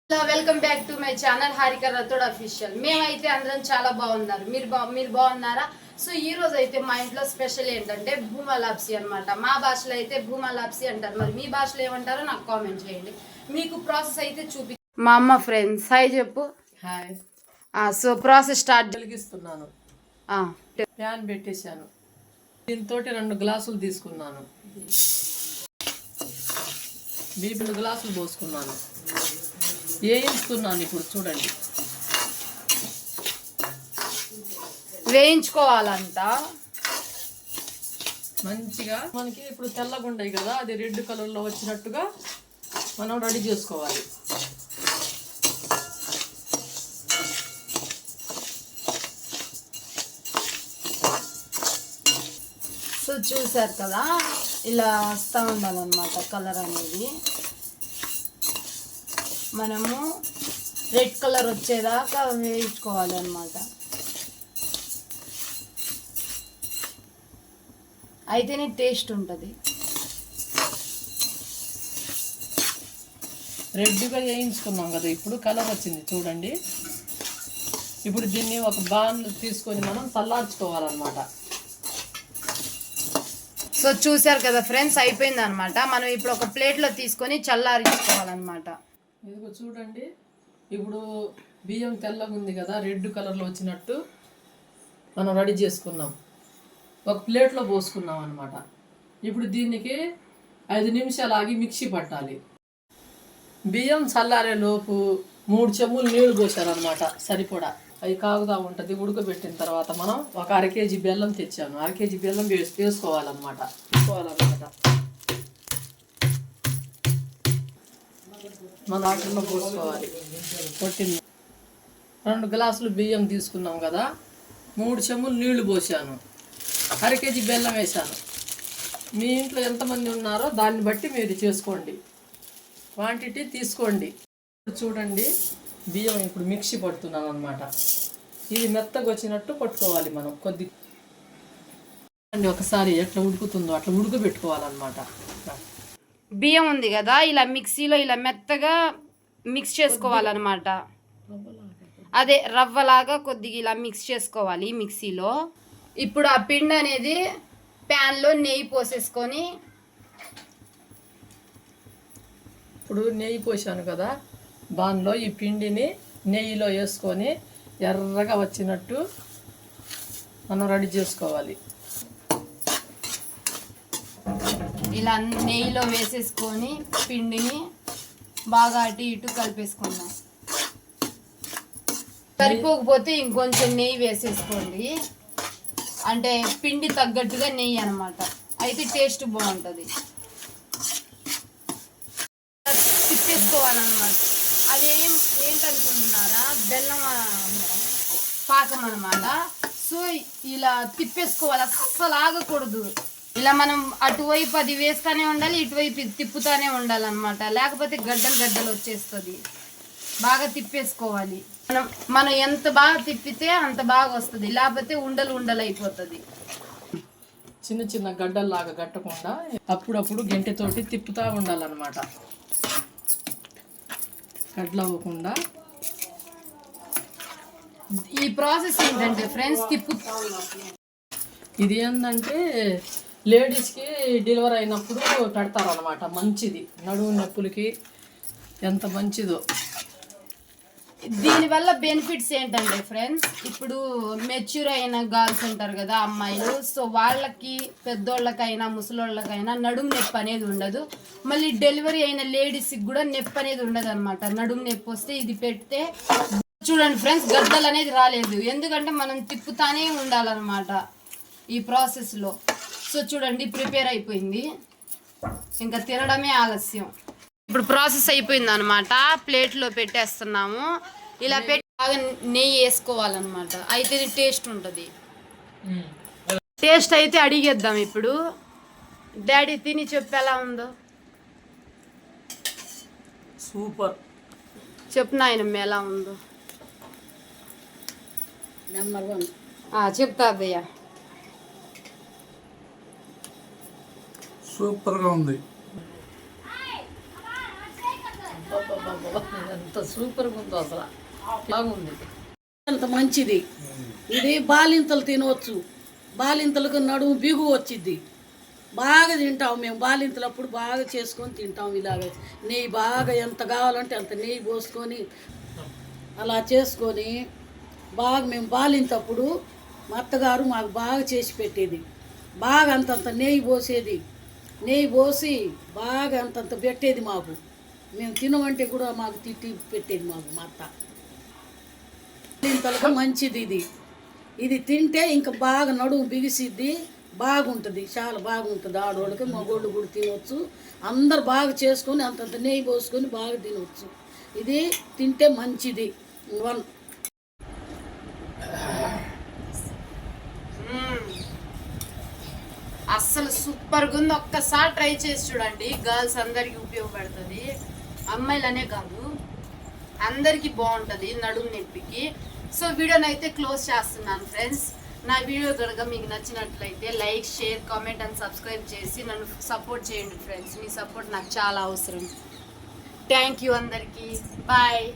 Hello welcome back to my channel Harika Rathod official. మేమైతే అందరం చాలా బాగున్నారు. మీరు బాగున్నారా? సో ఈ రోజు అయితే మా ఇంట్లో స్పెషల్ ఏంటంటే భూమా లాప్సీ అనమాట. మా భాషలో అయితే భూమా లాప్సీ అంటారు. మరి మీ భాషలో ఏమంటారో నాకు కామెంట్ చేయండి. మీకు ప్రాసెస్ అయితే మా అమ్మ ఫ్రెండ్స్ హాయ్ చెప్పు. హాయ్. సో ప్రాసెస్ స్టార్ట్ వెలిగిస్తున్నాను. ప్యాన్ పెట్టేశాను. దీంతో 2 గ్లాసులు తీసుకున్నాను. 2 గ్లాసులు పోసుకున్నాను. వేయిస్తున్నాను. ఇప్పుడు చూడండి, వేయించుకోవాలంట మంచిగా. మనకి ఇప్పుడు తెల్లగా ఉన్నాయి కదా, అది రెడ్ కలర్లో వచ్చినట్టుగా మనం రెడీ చేసుకోవాలి. సో చూసారు కదా, ఇలా వస్తూ ఉండాలన్నమాట కలర్ అనేది. మనము రెడ్ కలర్ వచ్చేదాకా వేయించుకోవాలన్నమాట. అయితేనే టేస్ట్ ఉంటుంది. రెడ్గా వేయించుకున్నాం కదా, ఇప్పుడు కలర్ వచ్చింది చూడండి. ఇప్పుడు దీన్ని ఒక బాన్ తీసుకొని మనం చల్లార్చుకోవాలన్నమాట. సో చూసారు కదా ఫ్రెండ్స్, అయిపోయింది అనమాట. మనం ఇప్పుడు ఒక ప్లేట్లో తీసుకొని చల్లారించుకోవాలన్నమాట. ఇదిగో చూడండి, ఇప్పుడు బియ్యం తెల్లగా ఉంది కదా, రెడ్ కలర్లో వచ్చినట్టు మనం రెడీ చేసుకున్నాం. ఒక ప్లేట్లో పోసుకున్నాం అనమాట. ఇప్పుడు దీనికి 5 నిమిషాలు ఆగి మిక్సీ పట్టాలి. బియ్యం చల్లారే లోపు 3 చెంబులు నీళ్లు పోసారనమాట, సరిపడా. అవి కాగుతూ ఉంటుంది. ఉడకబెట్టిన తర్వాత మనం ఒక 1/2 కేజీ బెల్లం తెచ్చాను. 1/2 కేజీ బెల్లం వేసుకోవాలన్నమాట. మన ఆటల్లో పోసుకోవాలి. కొట్టింది 2 గ్లాసులు బియ్యం తీసుకున్నాం కదా, 3 చెంబులు నీళ్లు పోసాను. 1/2 కేజీ బెల్లం వేసాను. మీ ఇంట్లో ఎంతమంది ఉన్నారో దాన్ని బట్టి మీరు చేసుకోండి, క్వాంటిటీ తీసుకోండి. చూడండి, బియ్యం ఇప్పుడు మిక్సీ పడుతున్నాను అనమాట. ఇది మెత్తగా వచ్చినట్టు పట్టుకోవాలి మనం. ఒకసారి ఎట్లా ఉడుకుతుందో అట్లా ఉడకబెట్టుకోవాలన్నమాట. బియ్యం ఉంది కదా, ఇలా మిక్సీలో ఇలా మెత్తగా మిక్స్ చేసుకోవాలన్నమాట. అదే రవ్వలాగా కొద్దిగా ఇలా మిక్స్ చేసుకోవాలి మిక్సీలో. ఇప్పుడు ఆ పిండి అనేది ప్యాన్లో నెయ్యి పోసేసుకొని, ఇప్పుడు నెయ్యి పోసాను కదా, దానిలో ఈ పిండిని నెయ్యిలో వేసుకొని ఎర్రగా వచ్చినట్టు మనం రెడీ చేసుకోవాలి. ఇలా నెయ్యిలో వేసేసుకొని పిండిని బాగా అటు ఇటు కలిపేసుకున్నాం. సరిపోకపోతే ఇంకొంచెం నెయ్యి వేసేసుకోండి, అంటే పిండి తగ్గట్టుగా నెయ్యి అనమాట. అయితే టేస్ట్ బాగుంటుంది. తిప్పేసుకోవాలన్నమాట. అదేం ఏంటనుకుంటున్నారా, బెల్లం పాకం అనమాట. సో ఇలా తిప్పేసుకోవాలి, అస్సలు ఆగకూడదు. ఇలా మనం అటువైపు అది వేస్తూనే ఉండాలి, ఇటువైపు తిప్పుతూనే ఉండాలన్నమాట. లేకపోతే గడ్డలు వచ్చేస్తుంది. బాగా తిప్పేసుకోవాలి. మనం ఎంత బాగా తిప్పితే అంత బాగా వస్తుంది, లేకపోతే ఉండలు అయిపోతుంది. చిన్న చిన్న గడ్డల్లాగా కట్టకుండా అప్పుడప్పుడు గంటెతోటి తిప్పుతూ ఉండాలన్నమాట, గడ్డలు అవ్వకుండా. ఈ ప్రాసెస్ ఏంటంటే ఫ్రెండ్స్, ఇది ఏంటంటే లేడీస్కి డెలివరీ అయినప్పుడు పెడతారనమాట. మంచిది, నడుము నొప్పులకి ఎంత మంచిదో. దీనివల్ల బెనిఫిట్స్ ఏంటంటే ఫ్రెండ్స్, ఇప్పుడు మెచ్యూర్ అయిన గర్ల్స్ ఉంటారు కదా అమ్మాయిలు, సో వాళ్ళకి, పెద్దోళ్ళకైనా ముసలోళ్ళకైనా నడుము నొప్పి అనేది ఉండదు. మళ్ళీ డెలివరీ అయిన లేడీస్కి కూడా నొప్పి అనేది ఉండదు అనమాట. నడుము నొప్పి వస్తే ఇది పెడితే చూడండి ఫ్రెండ్స్, గడ్డలు అనేది రాలేదు. ఎందుకంటే మనం తిప్పుతానే ఉండాలన్నమాట ఈ ప్రాసెస్లో. సో చూడండి, ప్రిపేర్ అయిపోయింది, ఇంకా తినడమే ఆలస్యం. ఇప్పుడు ప్రాసెస్ అయిపోయింది అనమాట. ప్లేట్లో పెట్టేస్తున్నాము. ఇలా పెట్టి బాగా నెయ్యి వేసుకోవాలన్నమాట. అయితే టేస్ట్ ఉంటుంది. టేస్ట్ అయితే అడిగేద్దాం ఇప్పుడు. డాడీ తిని చెప్పు ఎలా ఉందో. సూపర్. చెప్పు నాయనమ్మ ఎలా ఉందో. నెంబర్ 1 చెప్తా అద్దయ్య. సూపర్గా ఉంది. అబ్బబ్బబ్బబ్బబ్బ, ఎంత సూపర్గా ఉందో అసలు బాగుంది. అంత మంచిది. ఇది బాలింతలు తినవచ్చు. బాలింతలకు నడుము బిగు వచ్చిద్ది. బాగా తింటాం మేము బాలింతలప్పుడు బాగా చేసుకొని తింటాం. ఇలాగ నెయ్యి బాగా ఎంత కావాలంటే అంత నెయ్యి పోసుకొని అలా చేసుకొని బాగా మేము బాలింతప్పుడు మా అత్తగారు మాకు బాగా చేసి పెట్టేది. బాగా అంతంత నెయ్యి పోసేది. నెయ్యి పోసి బాగా అంతంత పెట్టేది మాకు. మేము తినమంటే కూడా మాకు తిట్టి పెట్టేది మాకు మా అత్త. బాలింతలకు మంచిది ఇది. ఇది తింటే ఇంకా బాగా నడుము బిగిసిద్ది. బాగుంటుంది, చాలా బాగుంటుంది. ఆడవాళ్ళకి మగోళ్ళు కూడా తినవచ్చు. అందరు బాగా చేసుకొని అంతంత నెయ్యి పోసుకొని బాగా తినవచ్చు. ఇది తింటే మంచిది. అస్సలు సూపర్గా ఉంది. ఒక్కసారి ట్రై చేసి చూడండి. గర్ల్స్ అందరికి ఉపయోగపడుతుంది. అమ్మాయిలనే కాదు, అందరికీ బాగుంటుంది నడుము నొప్పికి. సో వీడియోని అయితే క్లోజ్ చేస్తున్నాను ఫ్రెండ్స్. నా వీడియో కనుక మీకు నచ్చినట్లయితే like, share, comment and subscribe చేసి నన్ను సపోర్ట్ చేయండి ఫ్రెండ్స్. మీ సపోర్ట్ నాకు చాలా అవసరం. థ్యాంక్ యూ అందరికీ. బాయ్.